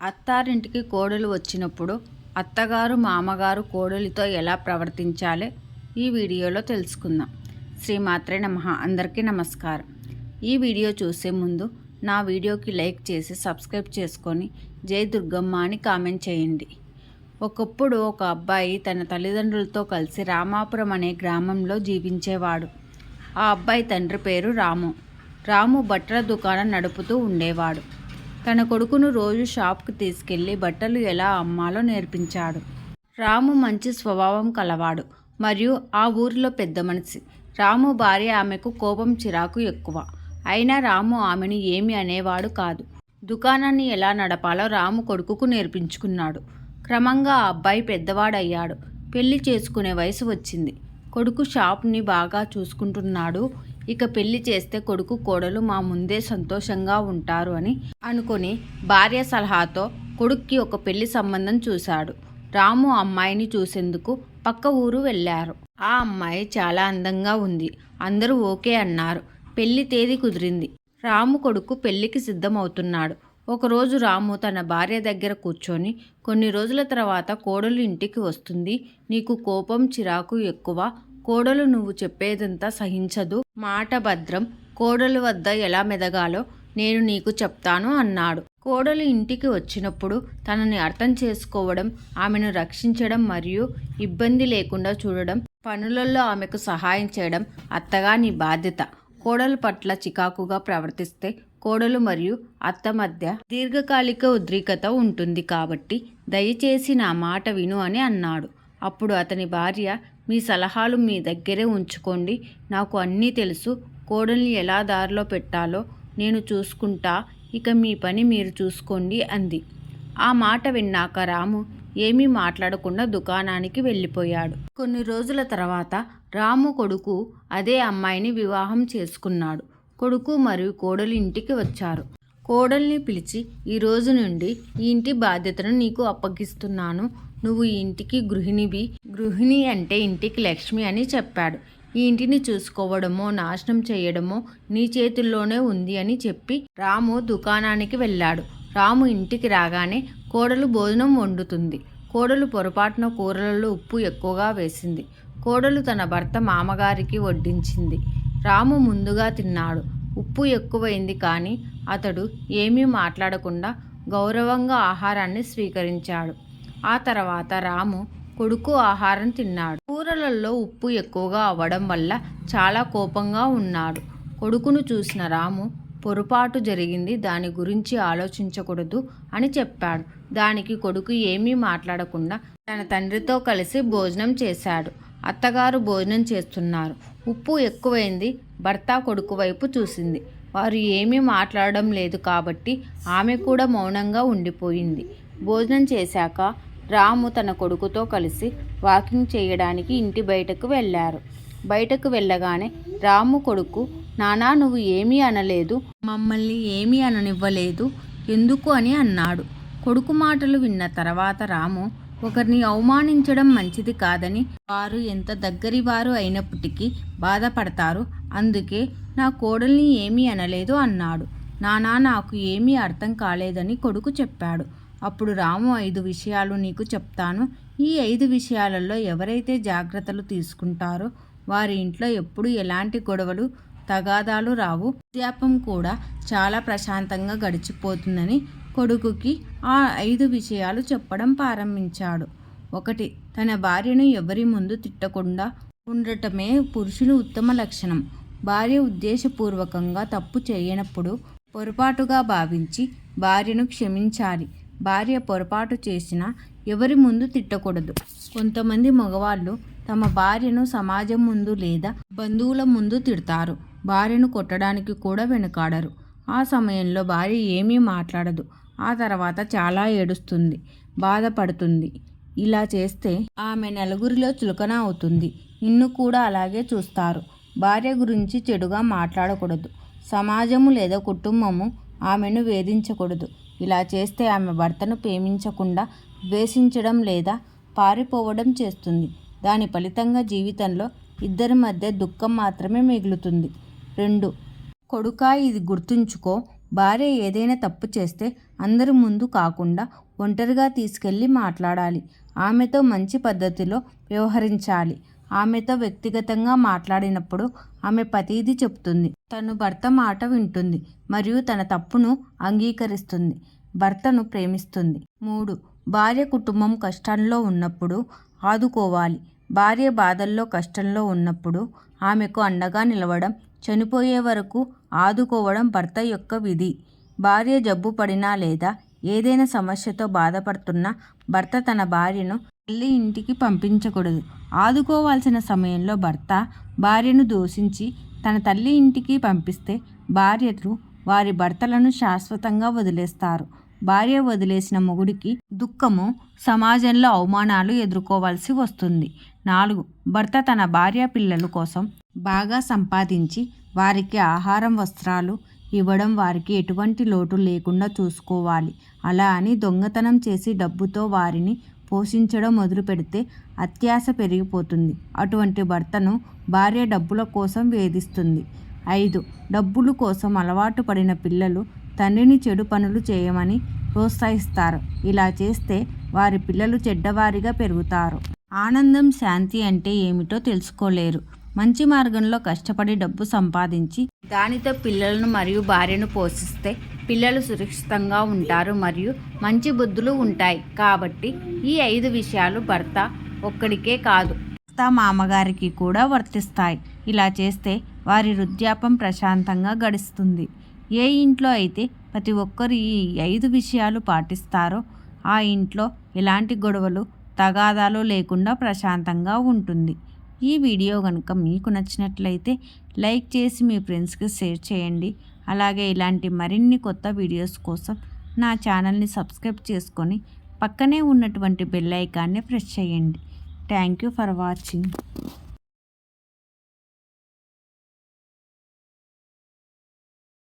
అత్తారింటికి కోడలు వచ్చినప్పుడు అత్తగారు మామగారు కోడలితో ఎలా ప్రవర్తించాలో ఈ వీడియోలో తెలుసుకుందాం. శ్రీమాత్రే నమః. అందరికీ నమస్కారం. ఈ వీడియో చూసే ముందు నా వీడియోకి లైక్ చేసి సబ్స్క్రైబ్ చేసుకొని జై దుర్గమ్మ అని కామెంట్ చేయండి. ఒకప్పుడు ఒక అబ్బాయి తన తల్లిదండ్రులతో కలిసి రామాపురం అనే గ్రామంలో జీవించేవాడు. ఆ అబ్బాయి తండ్రి పేరు రాము. రాము బట్టల దుకాణం నడుపుతూ ఉండేవాడు. తన కొడుకును రోజు షాప్కి తీసుకెళ్లి బట్టలు ఎలా అమ్మాలో నేర్పించాడు. రాము మంచి స్వభావం కలవాడు మరియు ఆ ఊరిలో పెద్ద మనిషి. రాము భార్య ఆమెకు కోపం చిరాకు ఎక్కువ. అయినా రాము ఆమెను ఏమీ అనేవాడు కాదు. దుకాణాన్ని ఎలా నడపాలో రాము కొడుకుకు నేర్పించుకున్నాడు. క్రమంగా ఆ అబ్బాయి పెద్దవాడయ్యాడు. పెళ్లి చేసుకునే వయసు వచ్చింది. కొడుకు షాప్ని బాగా చూసుకుంటున్నాడు. ఇక పెళ్లి చేస్తే కొడుకు కోడలు మా ముందే సంతోషంగా ఉంటారు అని అనుకుని భార్య సలహాతో కొడుక్కి ఒక పెళ్లి సంబంధం చూశాడు. రాము అమ్మాయిని చూసేందుకు పక్క ఊరు వెళ్ళారు. ఆ అమ్మాయి చాలా అందంగా ఉంది. అందరూ ఓకే అన్నారు. పెళ్లి తేదీ కుదిరింది. రాము కొడుకు పెళ్లికి సిద్ధమవుతున్నాడు. ఒకరోజు రాము తన భార్య దగ్గర కూర్చొని, కొన్ని రోజుల తర్వాత కోడలు ఇంటికి వస్తుంది. నీకు కోపం చిరాకు ఎక్కువ. కోడలు నువ్వు చెప్పేదంతా సహించదు. మాట భద్రం. కోడలు వద్ద ఎలా మెదగాలో నేను నీకు చెప్తాను అన్నాడు. కోడలు ఇంటికి వచ్చినప్పుడు తనని అర్థం చేసుకోవడం, ఆమెను రక్షించడం మరియు ఇబ్బంది లేకుండా చూడడం, పనులలో ఆమెకు సహాయం చేయడం అత్తగా నీ బాధ్యత. కోడలు పట్ల చికాకుగా ప్రవర్తిస్తే కోడలు మరియు అత్త మధ్య దీర్ఘకాలిక ఉద్రిక్తత ఉంటుంది. కాబట్టి దయచేసి నా మాట విను అని అన్నాడు. అప్పుడు అతని భార్య, మీ సలహాలు మీ దగ్గరే ఉంచుకోండి. నాకు అన్నీ తెలుసు. కోడల్ని ఎలా దారిలో పెట్టాలో నేను చూసుకుంటా. ఇక మీ పని మీరు చూసుకోండి అంది. ఆ మాట విన్నాక రాము ఏమీ మాట్లాడకుండా దుకాణానికి వెళ్ళిపోయాడు. కొన్ని రోజుల తర్వాత రాము కొడుకు అదే అమ్మాయిని వివాహం చేసుకున్నాడు. కొడుకు మరియు కోడలు ఇంటికి వచ్చారు. కోడల్ని పిలిచి, ఈ రోజు నుండి ఈ ఇంటి బాధ్యతను నీకు అప్పగిస్తున్నాను. నువ్వు ఈ ఇంటికి గృహిణివి. గృహిణి అంటే ఇంటికి లక్ష్మి అని చెప్పాడు. ఈ ఇంటిని చూసుకోవడమో నాశనం చేయడమో నీ చేతుల్లోనే ఉంది అని చెప్పి రాము దుకాణానికి వెళ్ళాడు. రాము ఇంటికి రాగానే కోడలు భోజనం వండుతుంది. కోడలు పొరపాటున కూరలలో ఉప్పు ఎక్కువగా వేసింది. కోడలు తన భర్త మామగారికి వడ్డించింది. రాము ముందుగా తిన్నాడు. ఉప్పు ఎక్కువైంది కానీ అతడు ఏమీ మాట్లాడకుండా గౌరవంగా ఆహారాన్ని స్వీకరించాడు. ఆ తర్వాత రాము కొడుకు ఆహారం తిన్నాడు. కూరలలో ఉప్పు ఎక్కువగా అవ్వడం వల్ల చాలా కోపంగా ఉన్నాడు. కొడుకును చూసిన రాము, పొరపాటు జరిగింది, దాని గురించి ఆలోచించకూడదు అని చెప్పాడు. దానికి కొడుకు ఏమీ మాట్లాడకుండా తన తండ్రితో కలిసి భోజనం చేశాడు. అత్తగారు భోజనం చేస్తున్నారు. ఉప్పు ఎక్కువైంది. భర్త కొడుకు వైపు చూసింది. వారు ఏమీ మాట్లాడడం లేదు కాబట్టి ఆమె కూడా మౌనంగా ఉండిపోయింది. భోజనం చేశాక రాము తన కొడుకుతో కలిసి వాకింగ్ చేయడానికి ఇంటి బయటకు వెళ్ళారు. బయటకు వెళ్ళగానే రాము కొడుకు, నానా నువ్వు ఏమీ అనలేదు, మమ్మల్ని ఏమీ అననివ్వలేదు ఎందుకు అని అన్నాడు. కొడుకు మాటలు విన్న తర్వాత రాము, ఒకరిని అవమానించడం మంచిది కాదని, వారు ఎంత దగ్గరి వారు అయినప్పటికీ బాధపడతారు. అందుకే నా కోడల్ని ఏమీ అనలేదు అన్నాడు. నానా నాకు ఏమీ అర్థం కాలేదని కొడుకు చెప్పాడు. అప్పుడు రాము, 5 విషయాలు నీకు చెప్తాను. ఈ 5 విషయాలలో ఎవరైతే జాగ్రత్తలు తీసుకుంటారో వారి ఇంట్లో ఎప్పుడు ఎలాంటి గొడవలు తగాదాలు రావు. వృద్ధాప్యం కూడా చాలా ప్రశాంతంగా గడిచిపోతుందని కొడుకుకి ఆ 5 విషయాలు చెప్పడం ప్రారంభించాడు. 1. తన భార్యను ఎవరి ముందు తిట్టకుండా ఉండటమే పురుషుని ఉత్తమ లక్షణం. భార్య ఉద్దేశపూర్వకంగా తప్పు చేయనప్పుడు పొరపాటుగా భావించి భార్యను క్షమించాలి. భార్య పొరపాటు చేసినా ఎవరి ముందు తిట్టకూడదు. కొంతమంది మగవాళ్ళు తమ భార్యను సమాజం ముందు లేదా బంధువుల ముందు తిడతారు. భార్యను కొట్టడానికి కూడా వెనుకాడరు. ఆ సమయంలో భార్య ఏమీ మాట్లాడదు. ఆ తర్వాత చాలా ఏడుస్తుంది, బాధపడుతుంది. ఇలా చేస్తే ఆమె నలుగురిలో చులకన అవుతుంది. నిన్ను కూడా అలాగే చూస్తారు. భార్య గురించి చెడుగా మాట్లాడకూడదు. సమాజము లేదా కుటుంబము ఆమెను వేధించకూడదు. ఇలా చేస్తే ఆమె భర్తను ప్రేమించకుండా ద్వేషించడం లేదా పారిపోవడం చేస్తుంది. దాని ఫలితంగా జీవితంలో ఇద్దరి మధ్య దుఃఖం మాత్రమే మిగులుతుంది. 2. కొడుకా, ఇది గుర్తుంచుకో. భార్య ఏదైనా తప్పు చేస్తే అందరి ముందు కాకుండా ఒంటరిగా తీసుకెళ్ళి మాట్లాడాలి. ఆమెతో మంచి పద్ధతిలో వ్యవహరించాలి. ఆమెతో వ్యక్తిగతంగా మాట్లాడినప్పుడు ఆమె ప్రతిదీ చెప్తుంది. తను భర్త మాట వింటుంది మరియు తన తప్పును అంగీకరిస్తుంది. భర్తను ప్రేమిస్తుంది. 3. భార్య కుటుంబం కష్టంలో ఉన్నప్పుడు ఆదుకోవాలి. భార్య బాధల్లో కష్టంలో ఉన్నప్పుడు ఆమెకు అండగా నిలవడం, చనిపోయే వరకు ఆదుకోవడం భర్త యొక్క విధి. భార్య జబ్బు పడినా లేదా ఏదైనా సమస్యతో బాధపడుతున్నా భర్త తన భార్యను తల్లి ఇంటికి పంపించకూడదు. ఆదుకోవాల్సిన సమయంలో భర్త భార్యను దూషించి తన తల్లి ఇంటికి పంపిస్తే భార్యలు వారి భర్తలను శాశ్వతంగా వదిలేస్తారు. భార్య వదిలేసిన మొగుడికి దుఃఖము, సమాజంలో అవమానాలు ఎదుర్కోవాల్సి వస్తుంది. 4. భర్త తన భార్య పిల్లల కోసం బాగా సంపాదించి వారికి ఆహారం, వస్త్రాలు ఇవ్వడం, వారికి ఎటువంటి లోటు లేకుండా చూసుకోవాలి. అలా అని దొంగతనం చేసి డబ్బుతో వారిని పోషించడం మొదలు పెడితే అత్యాశ పెరిగిపోతుంది. అటువంటి భర్తను భార్య డబ్బుల కోసం వేధిస్తుంది. 5. డబ్బుల కోసం అలవాటు పడిన పిల్లలు తండ్రిని చెడు పనులు చేయమని ప్రోత్సహిస్తారు. ఇలా చేస్తే వారి పిల్లలు చెడ్డవారిగా పెరుగుతారు. ఆనందం, శాంతి అంటే ఏమిటో తెలుసుకోలేరు. మంచి మార్గంలో కష్టపడి డబ్బు సంపాదించి దానితో పిల్లలను మరియు భార్యను పోషిస్తే పిల్లలు సురక్షితంగా ఉంటారు మరియు మంచి బుద్ధులు ఉంటాయి. కాబట్టి ఈ 5 విషయాలు భర్త ఒక్కడికే కాదు, భర్త మామగారికి కూడా వర్తిస్తాయి. ఇలా చేస్తే వారి వృద్ధాప్యం ప్రశాంతంగా గడుస్తుంది. ఏ ఇంట్లో అయితే ప్రతి ఒక్కరు ఈ 5 విషయాలు పాటిస్తారో ఆ ఇంట్లో ఎలాంటి గొడవలు, తగాదాలు లేకుండా ప్రశాంతంగా ఉంటుంది. ఈ వీడియో కనుక మీకు నచ్చినట్లయితే లైక్ చేసి మీ ఫ్రెండ్స్కి షేర్ చేయండి. అలాగే ఇలాంటి మరిన్ని కొత్త వీడియోస్ కోసం నా ఛానల్ని సబ్స్క్రైబ్ చేసుకొని పక్కనే ఉన్నటువంటి బెల్ ఐకాన్ని ప్రెస్ చేయండి. Thank you for watching.